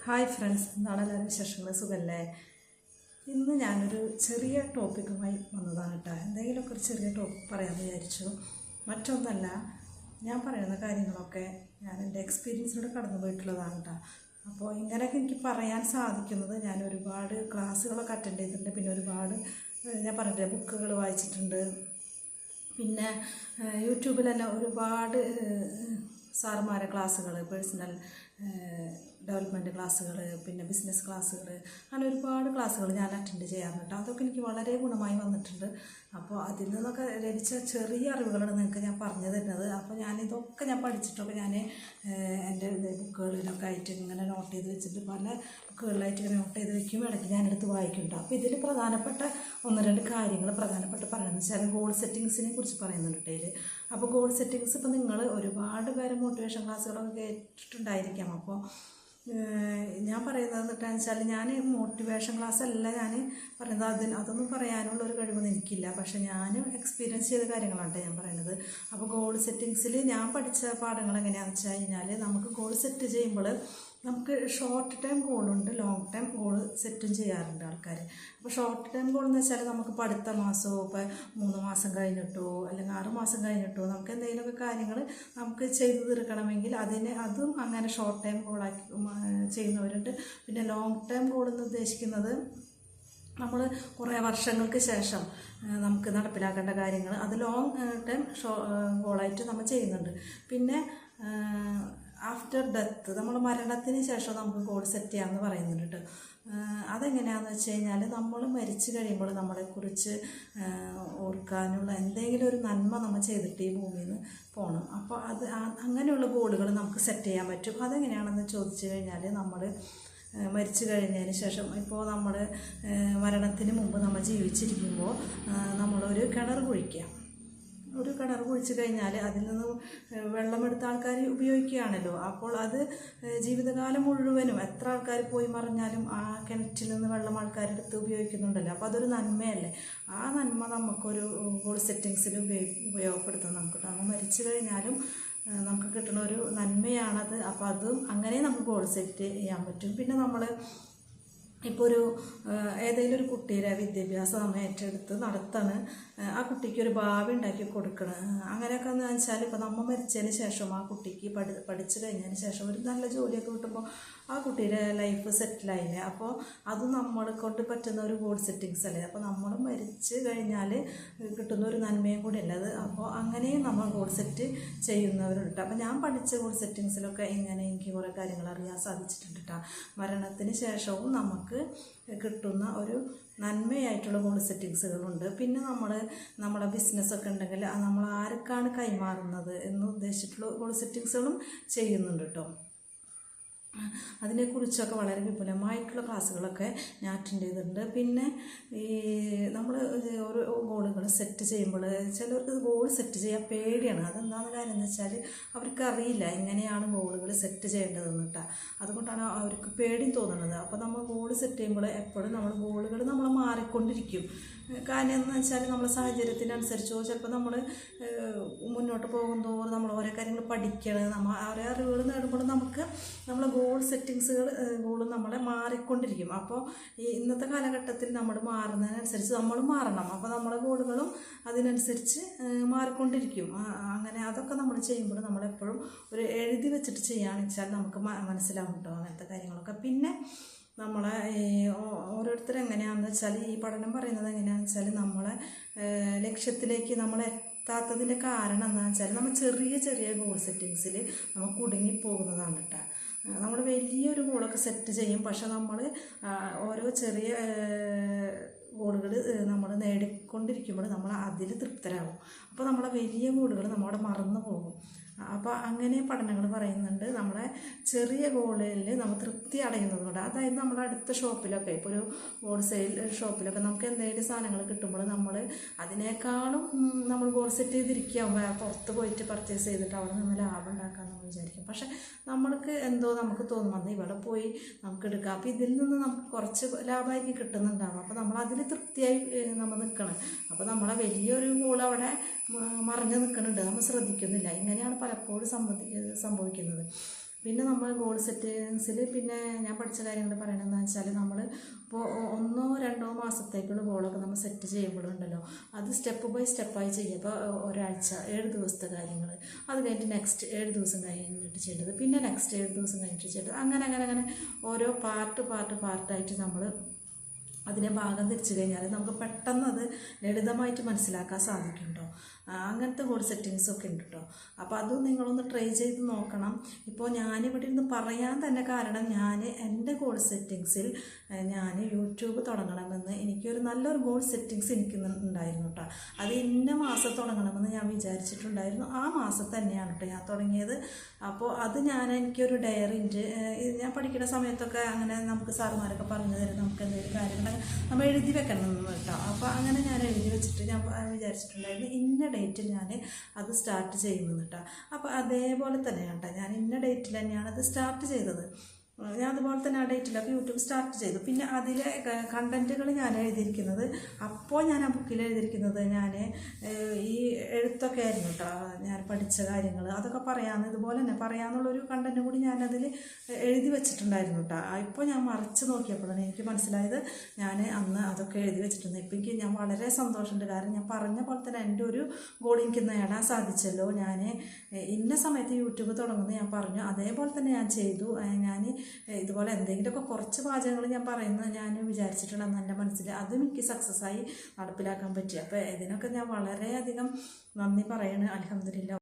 Hi friends, എന്താണ് എല്ലാവരും വിശേഷങ്ങൾ? സുഖമല്ലേ? ഇന്ന് ഞാനൊരു ചെറിയ ടോപ്പിക്കുമായി വന്നതാണ് കേട്ടോ. എന്തെങ്കിലുമൊക്കെ ഒരു ചെറിയ ടോപ്പിക് പറയാമെന്ന് വിചാരിച്ചു. മറ്റൊന്നല്ല, ഞാൻ പറയുന്ന കാര്യങ്ങളൊക്കെ ഞാൻ എൻ്റെ എക്സ്പീരിയൻസിലൂടെ കടന്നു പോയിട്ടുള്ളതാണ് കേട്ടോ. അപ്പോൾ ഇങ്ങനെയൊക്കെ എനിക്ക് പറയാൻ സാധിക്കുന്നത് ഞാൻ ഒരുപാട് ക്ലാസ്സുകളൊക്കെ അറ്റൻഡ് ചെയ്തിട്ടുണ്ട്. പിന്നെ ഒരുപാട് ഞാൻ പറഞ്ഞില്ലേ ബുക്കുകൾ വായിച്ചിട്ടുണ്ട്. പിന്നെ യൂട്യൂബിൽ തന്നെ ഒരുപാട് സാറുമാരെ ക്ലാസ്സുകൾ, പേഴ്സണൽ ഡെവലപ്മെൻറ്റ് ക്ലാസ്സുകൾ, പിന്നെ ബിസിനസ് ക്ലാസ്സുകൾ, അങ്ങനെ ഒരുപാട് ക്ലാസ്സുകൾ ഞാൻ അറ്റൻഡ് ചെയ്യാറുണ്ട്. അതൊക്കെ എനിക്ക് വളരെ ഗുണമായി വന്നിട്ടുണ്ട്. അപ്പോൾ അതിൽ നിന്നൊക്കെ ലഭിച്ച ചെറിയ അറിവുകളാണ് നിങ്ങൾക്ക് ഞാൻ പറഞ്ഞു തരുന്നത്. അപ്പോൾ ഞാനിതൊക്കെ ഞാൻ പഠിച്ചിട്ടൊക്കെ ഞാൻ എൻ്റെ ബുക്കുകളിലൊക്കെ ആയിട്ട് ഇങ്ങനെ നോട്ട് ചെയ്ത് വെച്ചിട്ട് പല ബുക്കുകളിലായിട്ട് ഇങ്ങനെ നോട്ട് ചെയ്ത് വയ്ക്കും. ഇടയ്ക്ക് ഞാനെടുത്ത് വായിക്കുന്നുണ്ട്. അപ്പോൾ ഇതിൽ പ്രധാനപ്പെട്ട ഒന്ന് രണ്ട് കാര്യങ്ങൾ പറയണമെന്ന് വെച്ചാൽ ഗോൾ സെറ്റിങ്സിനെ കുറിച്ച് പറയുന്നുണ്ട് ഇതിൽ. അപ്പോൾ ഗോൾ സെറ്റിങ്സ് ഇപ്പോൾ നിങ്ങൾ ഒരുപാട് പേര് മോട്ടിവേഷൻ ക്ലാസ്സുകളൊക്കെ കേട്ടിട്ടുണ്ടായിരിക്കാം. അപ്പോൾ ഞാൻ പറയുന്നത് എന്നിട്ടാന്ന് വെച്ചാൽ ഞാൻ മോട്ടിവേഷൻ ക്ലാസ് അല്ല ഞാൻ പറയുന്നത്. അതൊന്നും പറയാനുള്ളൊരു കഴിവൊന്നും എനിക്കില്ല. പക്ഷേ ഞാൻ എക്സ്പീരിയൻസ് ചെയ്ത കാര്യങ്ങളാണ് ഞാൻ പറയുന്നത്. അപ്പോൾ ഗോൾ സെറ്റിങ്സിൽ ഞാൻ പഠിച്ച പാഠങ്ങൾ എങ്ങനെയാണെന്ന് വെച്ച് കഴിഞ്ഞാൽ, നമുക്ക് ഗോൾ സെറ്റ് ചെയ്യുമ്പോൾ നമുക്ക് ഷോർട്ട് ടൈം ഗോളുണ്ട്, ലോങ് ടൈം ഗോൾ സെറ്റും ചെയ്യാറുണ്ട് ആൾക്കാർ. അപ്പോൾ ഷോർട്ട് ടൈം ഗോൾ എന്ന് വെച്ചാൽ നമുക്കിപ്പോൾ അടുത്ത മാസമോ ഇപ്പോൾ 3 മാസം കഴിഞ്ഞിട്ടോ അല്ലെങ്കിൽ 6 മാസം കഴിഞ്ഞിട്ടോ നമുക്ക് എന്തെങ്കിലുമൊക്കെ കാര്യങ്ങൾ നമുക്ക് ചെയ്തു തീർക്കണമെങ്കിൽ അതും അങ്ങനെ ഷോർട്ട് ടൈം ഗോളാക്കി ചെയ്യുന്നവരുണ്ട്. പിന്നെ ലോങ് ടൈം ഗോൾ എന്ന് ഉദ്ദേശിക്കുന്നത് നമ്മൾ കുറേ വർഷങ്ങൾക്ക് ശേഷം നമുക്ക് നടപ്പിലാക്കേണ്ട കാര്യങ്ങൾ, അത് ലോങ് ടൈം ഗോളായിട്ട് നമ്മൾ ചെയ്യുന്നുണ്ട്. പിന്നെ ആഫ്റ്റർ ഡെത്ത്, നമ്മൾ മരണത്തിന് ശേഷം നമുക്ക് ഗോൾ സെറ്റ് ചെയ്യാമെന്ന് പറയുന്നുണ്ട് കേട്ടോ. അതെങ്ങനെയാണെന്ന് വെച്ച് കഴിഞ്ഞാൽ, നമ്മൾ മരിച്ചു കഴിയുമ്പോൾ നമ്മളെക്കുറിച്ച് ഓർക്കാനുള്ള എന്തെങ്കിലും ഒരു നന്മ നമ്മൾ ചെയ്തിട്ട് ഈ ഭൂമിയിൽ നിന്ന് പോകണം. അപ്പോൾ അങ്ങനെയുള്ള ഗോളുകൾ നമുക്ക് സെറ്റ് ചെയ്യാൻ പറ്റും. അതെങ്ങനെയാണെന്ന് ചോദിച്ചു കഴിഞ്ഞാൽ, നമ്മൾ മരിച്ചു കഴിഞ്ഞതിന് ശേഷം, ഇപ്പോൾ നമ്മൾ മരണത്തിന് മുമ്പ് നമ്മൾ ജീവിച്ചിരിക്കുമ്പോൾ നമ്മളൊരു കിണർ കുഴിച്ച് കഴിഞ്ഞാൽ അതിൽ നിന്ന് വെള്ളമെടുത്ത ആൾക്കാർ ഉപയോഗിക്കുകയാണല്ലോ. അപ്പോൾ അത് ജീവിതകാലം മുഴുവനും എത്ര ആൾക്കാർ പോയി മറിഞ്ഞാലും ആ കിണറ്റിൽ നിന്ന് വെള്ളം ആൾക്കാരെടുത്ത് ഉപയോഗിക്കുന്നുണ്ടല്ലോ. അപ്പോൾ അതൊരു നന്മയല്ലേ. ആ നന്മ നമുക്കൊരു ഗോൾ സെറ്റിങ്സിൽ ഉപയോഗപ്പെടുത്താം. നമുക്ക് മരിച്ചു കഴിഞ്ഞാലും നമുക്ക് കിട്ടുന്ന ഒരു നന്മയാണത്. അപ്പോൾ അതും അങ്ങനെ നമുക്ക് ഗോൾ സെറ്റ് ചെയ്യാൻ പറ്റും. പിന്നെ നമ്മൾ ഇപ്പോൾ ഏതെങ്കിലും ഒരു കുട്ടിയുടെ വിദ്യാഭ്യാസം നമ്മൾ ഏറ്റെടുത്ത് നടത്താണ്, ആ കുട്ടിക്ക് ഒരു ഭാവി ഉണ്ടാക്കി കൊടുക്കണം. അങ്ങനെയൊക്കെ എന്ന് വെച്ചാൽ, ഇപ്പോൾ നമ്മൾ മരിച്ചതിന് ശേഷം ആ കുട്ടിക്ക് പഠിച്ചു കഴിഞ്ഞതിന് ശേഷം ഒരു നല്ല ജോലിയൊക്കെ കിട്ടുമ്പോൾ ആ കുട്ടിയുടെ ലൈഫ് സെറ്റിലായില്ലേ. അപ്പോൾ അത് നമ്മളെ കൊണ്ട് പറ്റുന്ന ഒരു ഗോൾ സെറ്റിങ്സ് അല്ലേ. അപ്പോൾ നമ്മൾ മരിച്ച് കഴിഞ്ഞാൽ കിട്ടുന്ന ഒരു നന്മയും കൂടി അല്ലേ അത്. അപ്പോൾ അങ്ങനെയും നമ്മൾ ഗോൾ സെറ്റ് ചെയ്യുന്നവരുണ്ട്. അപ്പോൾ ഞാൻ പഠിച്ച ഗോൾ സെറ്റിങ്സിലൊക്കെ ഇങ്ങനെ എനിക്ക് കുറേ കാര്യങ്ങൾ അറിയാൻ സാധിച്ചിട്ടുണ്ട് കേട്ടോ. മരണത്തിന് ശേഷവും നമുക്ക് കിട്ടുന്ന ഒരു നന്മയായിട്ടുള്ള ഗോൾ സെറ്റിങ്സുകളുണ്ട്. പിന്നെ നമ്മളെ ബിസിനസ്സൊക്കെ ഉണ്ടെങ്കിൽ നമ്മൾ ആർക്കാണ് കൈമാറുന്നത് എന്ന് ഉദ്ദേശിച്ചിട്ടുള്ള ഗോൾ സെറ്റിങ്സുകളും ചെയ്യുന്നുണ്ട് കേട്ടോ. അതിനെക്കുറിച്ചൊക്കെ വളരെ വിപുലമായിട്ടുള്ള ക്ലാസ്സുകളൊക്കെ ഞാൻ അറ്റൻഡ് ചെയ്തിട്ടുണ്ട്. പിന്നെ നമ്മൾ ഓരോ ഗോളുകൾ സെറ്റ് ചെയ്യുമ്പോൾ ചിലർക്ക് ഗോൾ സെറ്റ് ചെയ്യാൻ പേടിയാണ്. അതെന്താണെന്ന് കാര്യം എന്ന് വെച്ചാൽ, അവർക്കറിയില്ല എങ്ങനെയാണ് ഗോളുകൾ സെറ്റ് ചെയ്യേണ്ടതെന്ന് കേട്ടോ. അതുകൊണ്ടാണ് അവർക്ക് പേടിയും തോന്നുന്നത്. അപ്പോൾ നമ്മൾ ഗോൾ സെറ്റ് ചെയ്യുമ്പോൾ എപ്പോഴും ഗോളുകൾ നമ്മൾ മാറിക്കൊണ്ടിരിക്കും. കാരണം എന്ന് വെച്ചാൽ, നമ്മുടെ സാഹചര്യത്തിനനുസരിച്ചോ ചിലപ്പോൾ നമ്മൾ മുന്നോട്ട് പോകുന്തോറും നമ്മൾ ഓരോ കാര്യങ്ങൾ പഠിക്കണം, നമ്മൾ ഓരോ അറിവുകൾ നേടുമ്പോൾ നമുക്ക് നമ്മളെ ഗോൾ സെറ്റിങ്സുകൾ നമ്മളെ മാറിക്കൊണ്ടിരിക്കും. അപ്പോൾ ഇന്നത്തെ കാലഘട്ടത്തിൽ നമ്മൾ മാറുന്നതിനനുസരിച്ച് നമ്മൾ മാറണം. അപ്പോൾ നമ്മളെ ഗോളുകളും അതിനനുസരിച്ച് മാറിക്കൊണ്ടിരിക്കും. അങ്ങനെ അതൊക്കെ നമ്മൾ ചെയ്യുമ്പോൾ നമ്മളെപ്പോഴും ഒരു എഴുതി വെച്ചിട്ട് ചെയ്യുകയാണെന്ന് വെച്ചാൽ നമുക്ക് മനസ്സിലാവും കേട്ടോ അങ്ങനത്തെ കാര്യങ്ങളൊക്കെ. പിന്നെ നമ്മളെ ഓരോരുത്തർ എങ്ങനെയാണെന്ന് വെച്ചാൽ, ഈ പഠനം പറയുന്നത് എങ്ങനെയാണെന്ന് വെച്ചാൽ, നമ്മളെ ലക്ഷ്യത്തിലേക്ക് നമ്മൾ എത്താത്തതിൻ്റെ കാരണം എന്താണെന്ന് വെച്ചാൽ, നമ്മൾ ചെറിയ ചെറിയ ഗോൾ സെറ്റിങ്സിൽ നമ്മൾ കുടുങ്ങിപ്പോകുന്നതാണ് കേട്ടോ. നമ്മൾ വലിയൊരു ഗോളൊക്കെ സെറ്റ് ചെയ്യും, പക്ഷെ നമ്മൾ ഓരോ ചെറിയ ഗോളുകൾ നമ്മൾ നേടിക്കൊണ്ടിരിക്കുമ്പോൾ നമ്മൾ അതിൽ തൃപ്തരാകും. അപ്പോൾ നമ്മളെ വലിയ ഗോളുകൾ നമ്മളവിടെ മറന്നു പോകും. അപ്പോൾ അങ്ങനെ പഠനങ്ങൾ പറയുന്നുണ്ട്, നമ്മളെ ചെറിയ ഗോളിൽ നമ്മൾ തൃപ്തി അടയുന്നതുകൊണ്ട്. അതായത് നമ്മുടെ അടുത്ത ഷോപ്പിലൊക്കെ, ഇപ്പോൾ ഒരു ഹോൾസെയിൽ ഷോപ്പിലൊക്കെ നമുക്ക് എന്തെങ്കിലും സാധനങ്ങൾ കിട്ടുമ്പോൾ നമ്മൾ അതിനേക്കാളും നമ്മൾ ഗോൾ സെറ്റ് ചെയ്തിരിക്കുക, പുറത്ത് പോയിട്ട് പർച്ചേസ് ചെയ്തിട്ട് അവിടെ നിന്ന് ലാഭം ഉണ്ടാക്കാൻ നമ്മൾ വിചാരിക്കും. പക്ഷെ നമ്മൾക്ക് എന്തോ നമുക്ക് തോന്നുന്നത് ഇവിടെ പോയി നമുക്ക് എടുക്കാം. അപ്പോൾ ഇതിൽ നിന്ന് നമുക്ക് കുറച്ച് ലാഭമായിരിക്കും കിട്ടുന്നുണ്ടാകും. അപ്പോൾ നമ്മൾ അതിൽ തൃപ്തിയായി നമ്മൾ നിൽക്കണം. അപ്പോൾ നമ്മളെ വലിയൊരു ഗോൾ അവിടെ മറിഞ്ഞു നിൽക്കുന്നുണ്ട്, നമ്മൾ ശ്രദ്ധിക്കുന്നില്ല. ഇങ്ങനെയാണ് പലപ്പോഴും സംഭവിക്കുന്നത്. പിന്നെ നമ്മൾ ഗോൾ സെറ്റിങ്സിൽ പിന്നെ ഞാൻ പഠിച്ച കാര്യങ്ങൾ പറയണമെന്ന് വെച്ചാൽ നമ്മൾ ഇപ്പോൾ 1-2 മാസത്തേക്കുള്ള ഗോളൊക്കെ നമ്മൾ സെറ്റ് ചെയ്യുമ്പോഴുണ്ടല്ലോ അത് സ്റ്റെപ്പ് ബൈ സ്റ്റെപ്പായി ചെയ്യുക. ഇപ്പോൾ ഒരാഴ്ച 7 ദിവസത്തെ കാര്യങ്ങൾ, അത് കഴിഞ്ഞിട്ട് നെക്സ്റ്റ് 7 ദിവസം കഴിഞ്ഞിട്ട് ചെയ്യേണ്ടത്, പിന്നെ നെക്സ്റ്റ് 7 ദിവസം കഴിഞ്ഞിട്ട് ചെയ്യേണ്ടത്, അങ്ങനെ ഓരോ പാർട്ടായിട്ട് നമ്മൾ അതിനെ ഭാഗം തിരിച്ചു കഴിഞ്ഞാൽ നമുക്ക് പെട്ടെന്ന് അത് ലളിതമായിട്ട് മനസ്സിലാക്കാൻ സാധിക്കും കേട്ടോ. അങ്ങനത്തെ ഗോൾ സെറ്റിങ്സൊക്കെ ഉണ്ട് കേട്ടോ. അപ്പോൾ അതും നിങ്ങളൊന്ന് ട്രൈ ചെയ്ത് നോക്കണം. ഇപ്പോൾ ഞാനിവിടെ ഇരുന്ന് പറയാൻ തന്നെ കാരണം ഞാൻ എൻ്റെ ഗോൾ സെറ്റിങ്സിൽ ഞാൻ യൂട്യൂബ് തുടങ്ങണമെന്ന് എനിക്കൊരു നല്ലൊരു ഗോൾ സെറ്റിങ്സ് എനിക്ക് ഉണ്ടായിരുന്നു കേട്ടോ. അത് ഇന്ന മാസം തുടങ്ങണമെന്ന് ഞാൻ വിചാരിച്ചിട്ടുണ്ടായിരുന്നു. ആ മാസം തന്നെയാണ് കേട്ടോ ഞാൻ തുടങ്ങിയത്. അപ്പോൾ അത് എനിക്കൊരു ഡയറി ഉണ്ട്. ഞാൻ പഠിക്കുന്ന സമയത്തൊക്കെ അങ്ങനെ നമുക്ക് സാറുമാരൊക്കെ പറഞ്ഞു തരും നമുക്ക് എന്തെങ്കിലും കാര്യങ്ങൾ നമ്മൾ എഴുതി വെക്കണം കേട്ടോ. അപ്പോൾ അങ്ങനെ ഞാൻ എഴുതി വെച്ചിട്ട് ഞാൻ വിചാരിച്ചിട്ടുണ്ടായിരുന്നു ഇന്ന ഡേറ്റിൽ ഞാൻ അത് സ്റ്റാർട്ട് ചെയ്യുന്നത് കേട്ടോ. അപ്പോൾ അതേപോലെ തന്നെയാണ് കേട്ടോ, ഞാൻ ഇന്ന ഡേറ്റിൽ തന്നെയാണ് അത് സ്റ്റാർട്ട് ചെയ്തത്. ഞാൻ അതുപോലെ തന്നെ ആ ഡേറ്റിലൊക്കെ യൂട്യൂബ് സ്റ്റാർട്ട് ചെയ്തു. പിന്നെ അതിലെ കണ്ടൻറ്റുകൾ ഞാൻ എഴുതിയിരിക്കുന്നത്, അപ്പോൾ ഞാൻ ആ ബുക്കിൽ എഴുതിയിരിക്കുന്നത് ഞാൻ ഈ എഴുത്തൊക്കെ ആയിരുന്നു കേട്ടോ. ഞാൻ പഠിച്ച കാര്യങ്ങൾ അതൊക്കെ പറയാമെന്ന് ഇതുപോലെ തന്നെ പറയാമെന്നുള്ളൊരു കണ്ടൻറ്റും കൂടി ഞാനതിൽ എഴുതി വെച്ചിട്ടുണ്ടായിരുന്നു കേട്ടോ. ഇപ്പോൾ ഞാൻ മറിച്ച് നോക്കിയപ്പോഴാണ് എനിക്ക് മനസ്സിലായത് ഞാൻ അന്ന് അതൊക്കെ എഴുതി വെച്ചിട്ടുണ്ട്. ഇപ്പം ഞാൻ വളരെ സന്തോഷമുണ്ട്. കാരണം ഞാൻ പറഞ്ഞ പോലെ തന്നെ എൻ്റെ ഒരു ഗോൾ എനിക്ക് നേടാൻ സാധിച്ചല്ലോ. ഞാൻ ഇന്ന സമയത്ത് യൂട്യൂബ് തുടങ്ങുന്നത് ഞാൻ പറഞ്ഞു, അതേപോലെ തന്നെ ഞാൻ ചെയ്തു. ഞാൻ ഇതുപോലെ എന്തെങ്കിലുമൊക്കെ കുറച്ച് പാചകങ്ങൾ ഞാൻ പറയുന്നത് ഞാൻ വിചാരിച്ചിട്ടുണ്ടെന്ന് എൻ്റെ മനസ്സിൽ അതും എനിക്ക് സക്സസ്സായി നടപ്പിലാക്കാൻ പറ്റി. അപ്പോൾ ഇതിനൊക്കെ ഞാൻ വളരെയധികം നന്ദി പറയണ. അൽഹംദുലില്ലാ.